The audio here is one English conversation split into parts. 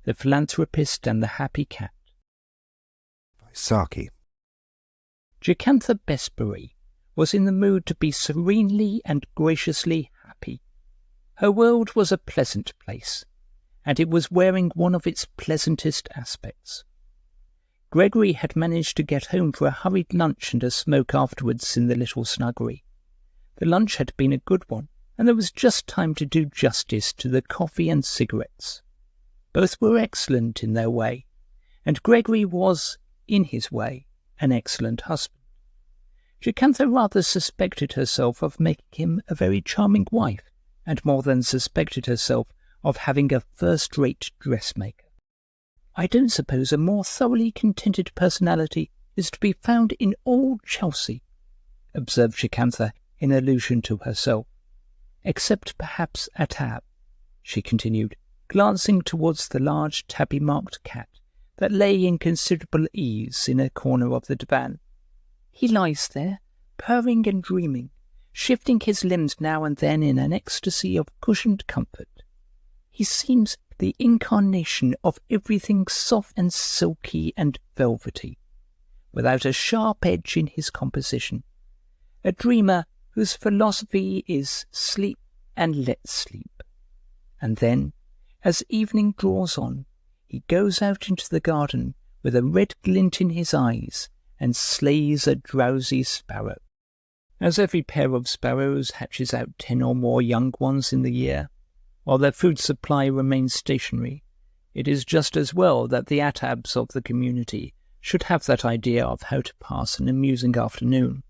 The Philanthropist and the Happy Cat by Saki. Jocantha Bestbury was in the mood to be serenely and graciously happy. Her world was a pleasant place, and it was wearing one of its pleasantest aspects. Gregory had managed to get home for a hurried lunch and a smoke afterwards in the little snuggery. The lunch had been a good one, and there was just time to do justice to the coffee and cigarettes. Both were excellent in their way, and Gregory was, in his way, an excellent husband. Jocantha rather suspected herself of making him a very charming wife, and more than suspected herself of having a first-rate dressmaker. I don't suppose a more thoroughly contented personality is to be found in all Chelsea, observed Jocantha in allusion to herself. Except perhaps a tab, she continued, glancing towards the large tabby-marked cat that lay in considerable ease in a corner of the divan. He lies there, purring and dreaming, shifting his limbs now and then in an ecstasy of cushioned comfort. He seems the incarnation of everything soft and silky and velvety, without a sharp edge in his composition, a dreamer whose philosophy is sleep and let sleep. And then, as evening draws on, he goes out into the garden with a red glint in his eyes and slays a drowsy sparrow. As every pair of sparrows hatches out 10 or more young ones in the year, while their food supply remains stationary, it is just as well that the atabs of the community should have that idea of how to pass an amusing afternoon,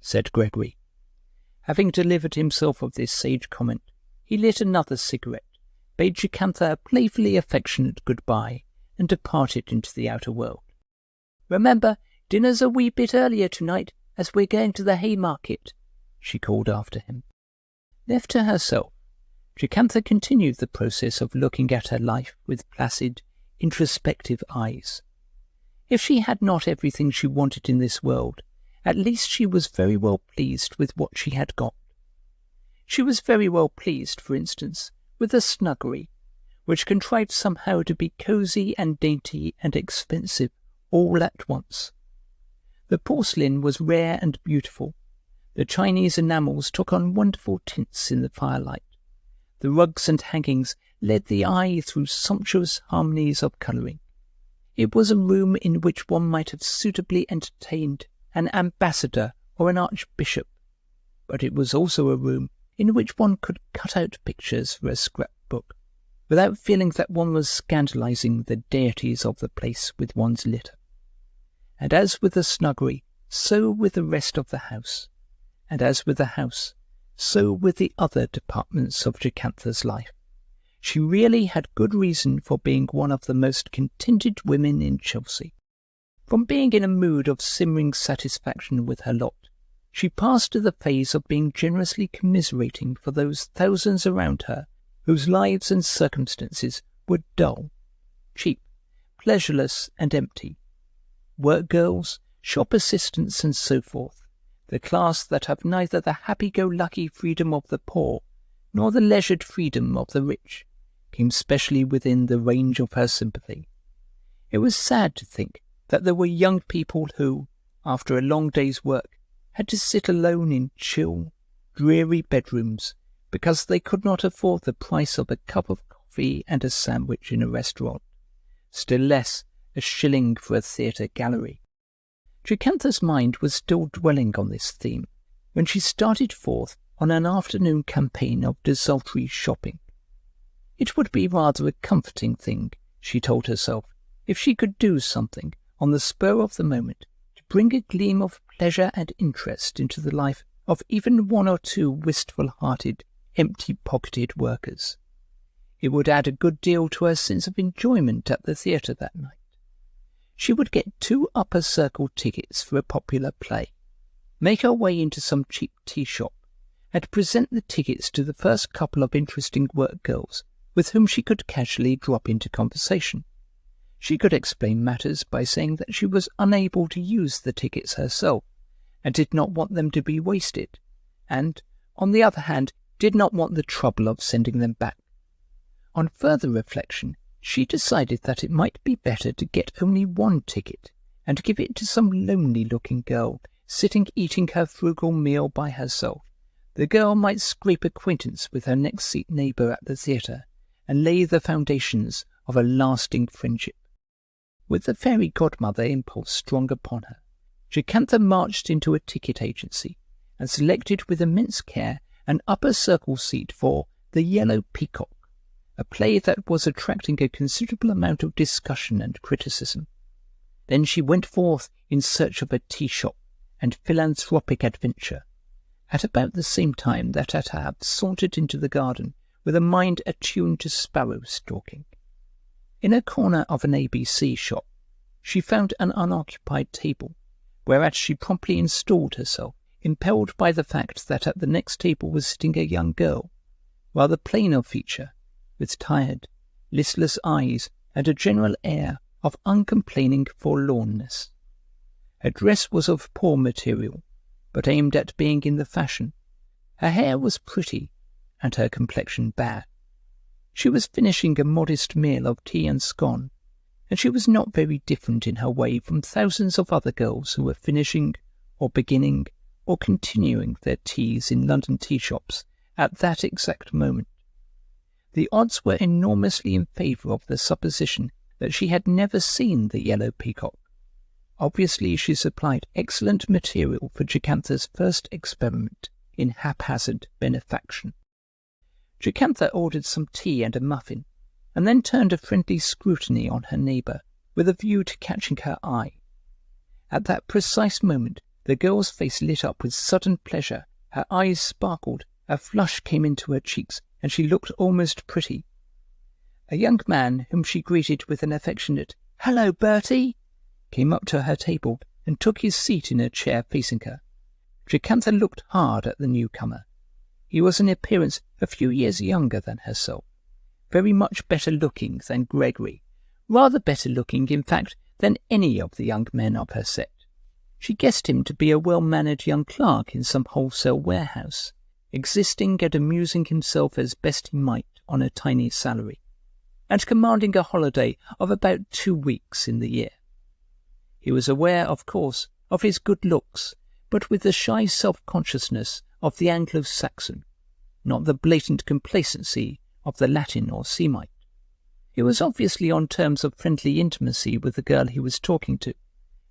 said Gregory. Having delivered himself of this sage comment, he lit another cigarette, bade Jocantha a playfully affectionate goodbye, and departed into the outer world. "Remember, dinner's a wee bit earlier tonight, as we're going to the Haymarket," she called after him. Left to herself, Jocantha continued the process of looking at her life with placid, introspective eyes. If she had not everything she wanted in this world, at least she was very well pleased with what she had got. She was very well pleased, for instance, with the snuggery, which contrived somehow to be cosy and dainty and expensive all at once. The porcelain was rare and beautiful. The Chinese enamels took on wonderful tints in the firelight. The rugs and hangings led the eye through sumptuous harmonies of colouring. It was a room in which one might have suitably entertained an ambassador or an archbishop, but it was also a room in which one could cut out pictures for a scrapbook, without feeling that one was scandalizing the deities of the place with one's litter. And as with the snuggery, so with the rest of the house, and as with the house, so with the other departments of Jocantha's life. She really had good reason for being one of the most contented women in Chelsea. From being in a mood of simmering satisfaction with her lot, she passed to the phase of being generously commiserating for those thousands around her whose lives and circumstances were dull, cheap, pleasureless and empty. Work-girls, shop assistants and so forth, the class that have neither the happy-go-lucky freedom of the poor nor the leisured freedom of the rich, came specially within the range of her sympathy. It was sad to think that there were young people who, after a long day's work, had to sit alone in chill, dreary bedrooms because they could not afford the price of a cup of coffee and a sandwich in a restaurant, still less a shilling for a theatre gallery. Jocantha's mind was still dwelling on this theme when she started forth on an afternoon campaign of desultory shopping. It would be rather a comforting thing, she told herself, if she could do something on the spur of the moment to bring a gleam of pleasure and interest into the life of even 1 or 2 wistful-hearted, empty-pocketed workers. It would add a good deal to her sense of enjoyment at the theatre that night. She would get 2 upper-circle tickets for a popular play, make her way into some cheap tea shop, and present the tickets to the first couple of interesting work-girls with whom she could casually drop into conversation. She could explain matters by saying that she was unable to use the tickets herself, and did not want them to be wasted, and, on the other hand, did not want the trouble of sending them back. On further reflection, She decided that it might be better to get only one ticket and give it to some lonely-looking girl sitting eating her frugal meal by herself. The girl might scrape acquaintance with her next-seat neighbour at the theatre and lay the foundations of a lasting friendship. With the fairy godmother impulse strong upon her, Jocantha marched into a ticket agency and selected with immense care an upper circle seat for The Yellow Peacock, a play that was attracting a considerable amount of discussion and criticism. Then she went forth in search of a tea shop and philanthropic adventure, at about the same time that Ahab sauntered into the garden with a mind attuned to sparrow stalking. In a corner of an ABC shop, she found an unoccupied table, whereat she promptly installed herself, impelled by the fact that at the next table was sitting a young girl, while the plainer feature, with tired, listless eyes and a general air of uncomplaining forlornness. Her dress was of poor material, but aimed at being in the fashion. Her hair was pretty, and her complexion bad. She was finishing a modest meal of tea and scone, and she was not very different in her way from thousands of other girls who were finishing, or beginning, or continuing their teas in London tea shops at that exact moment. The odds were enormously in favour of the supposition that she had never seen The Yellow Peacock. Obviously she supplied excellent material for Jocantha's first experiment in haphazard benefaction. Jocantha ordered some tea and a muffin, and then turned a friendly scrutiny on her neighbour, with a view to catching her eye. At that precise moment the girl's face lit up with sudden pleasure, her eyes sparkled, a flush came into her cheeks, and she looked almost pretty. A young man, whom she greeted with an affectionate "Hello, Bertie," came up to her table and took his seat in a chair facing her. Jocantha looked hard at the newcomer. He was in appearance a few years younger than herself, very much better looking than Gregory, rather better looking, in fact, than any of the young men of her set. She guessed him to be a well-mannered young clerk in some wholesale warehouse, existing and amusing himself as best he might on a tiny salary, and commanding a holiday of about 2 weeks in the year. He was aware, of course, of his good looks, but with the shy self-consciousness of the Anglo-Saxon, not the blatant complacency of the Latin or Semite. He was obviously on terms of friendly intimacy with the girl he was talking to.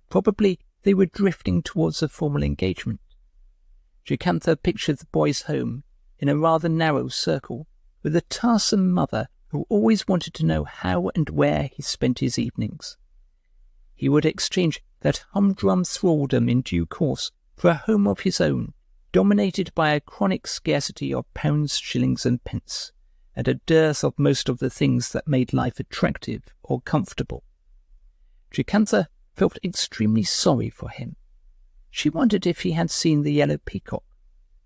Probably they were drifting towards a formal engagement. Jocantha pictured the boy's home in a rather narrow circle, with a tiresome mother who always wanted to know how and where he spent his evenings. He would exchange that humdrum thraldom in due course for a home of his own, dominated by a chronic scarcity of pounds, shillings, and pence, and a dearth of most of the things that made life attractive or comfortable. Jocantha felt extremely sorry for him. She wondered if he had seen The Yellow Peacock.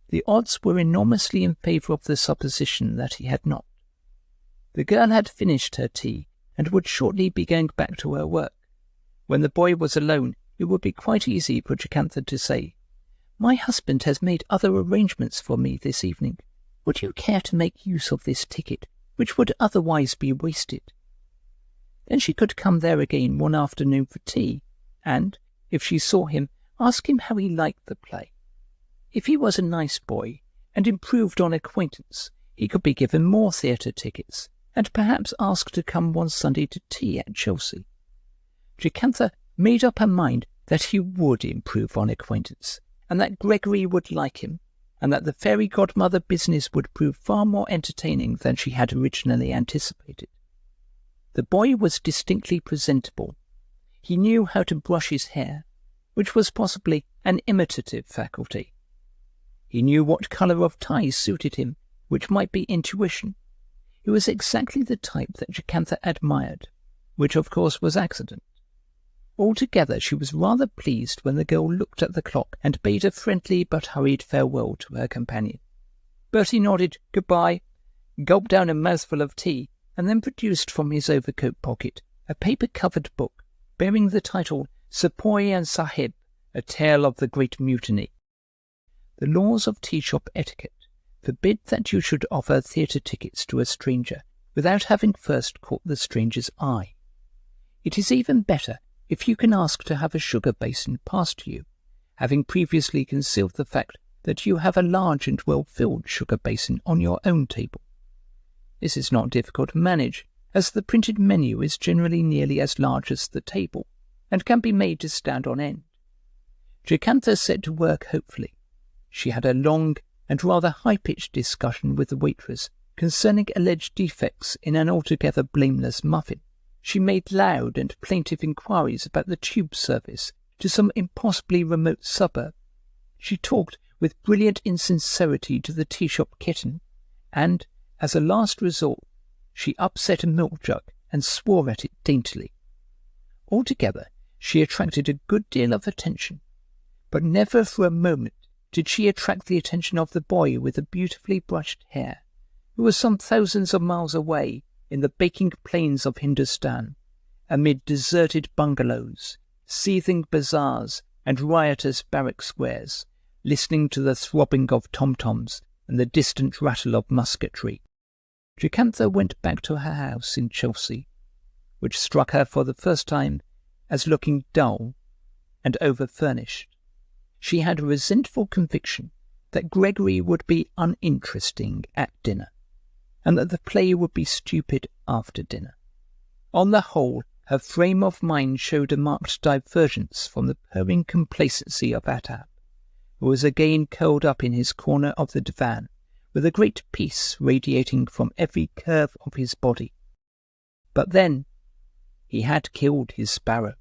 The odds were enormously in favour of the supposition that he had not. The girl had finished her tea and would shortly be going back to her work. When the boy was alone, it would be quite easy for Jocantha to say, "My husband has made other arrangements for me this evening. Would you care to make use of this ticket, which would otherwise be wasted?" Then she could come there again one afternoon for tea, and, if she saw him, ask him how he liked the play. If he was a nice boy, and improved on acquaintance, he could be given more theatre tickets, and perhaps asked to come one Sunday to tea at Chelsea. Jocantha made up her mind that he would improve on acquaintance, and that Gregory would like him, and that the fairy godmother business would prove far more entertaining than she had originally anticipated. The boy was distinctly presentable. He knew how to brush his hair, which was possibly an imitative faculty. He knew what colour of tie suited him, which might be intuition. He was exactly the type that Jocantha admired, which of course was accident. Altogether she was rather pleased when the girl looked at the clock and bade a friendly but hurried farewell to her companion. Bertie nodded "Goodbye," gulped down a mouthful of tea, and then produced from his overcoat pocket a paper-covered book bearing the title Sepoy and Sahib, A Tale of the Great Mutiny. The laws of tea-shop etiquette forbid that you should offer theatre tickets to a stranger without having first caught the stranger's eye. It is even better if you can ask to have a sugar basin passed to you, having previously concealed the fact that you have a large and well-filled sugar basin on your own table. This is not difficult to manage, as the printed menu is generally nearly as large as the table, and can be made to stand on end. Jocantha set to work hopefully. She had a long and rather high-pitched discussion with the waitress concerning alleged defects in an altogether blameless muffin. She made loud and plaintive inquiries about the tube service to some impossibly remote suburb. She talked with brilliant insincerity to the tea-shop kitten, and, as a last resort, she upset a milk jug and swore at it daintily. Altogether, she attracted a good deal of attention, but never for a moment did she attract the attention of the boy with the beautifully brushed hair, who was some thousands of miles away in the baking plains of Hindustan, amid deserted bungalows, seething bazaars, and riotous barrack squares, listening to the throbbing of tom-toms and the distant rattle of musketry. Jocantha went back to her house in Chelsea, which struck her for the first time as looking dull and over-furnished. She had a resentful conviction that Gregory would be uninteresting at dinner, and that the play would be stupid after dinner. On the whole, her frame of mind showed a marked divergence from the purring complacency of Attab, who was again curled up in his corner of the divan, with a great peace radiating from every curve of his body. But then he had killed his sparrow.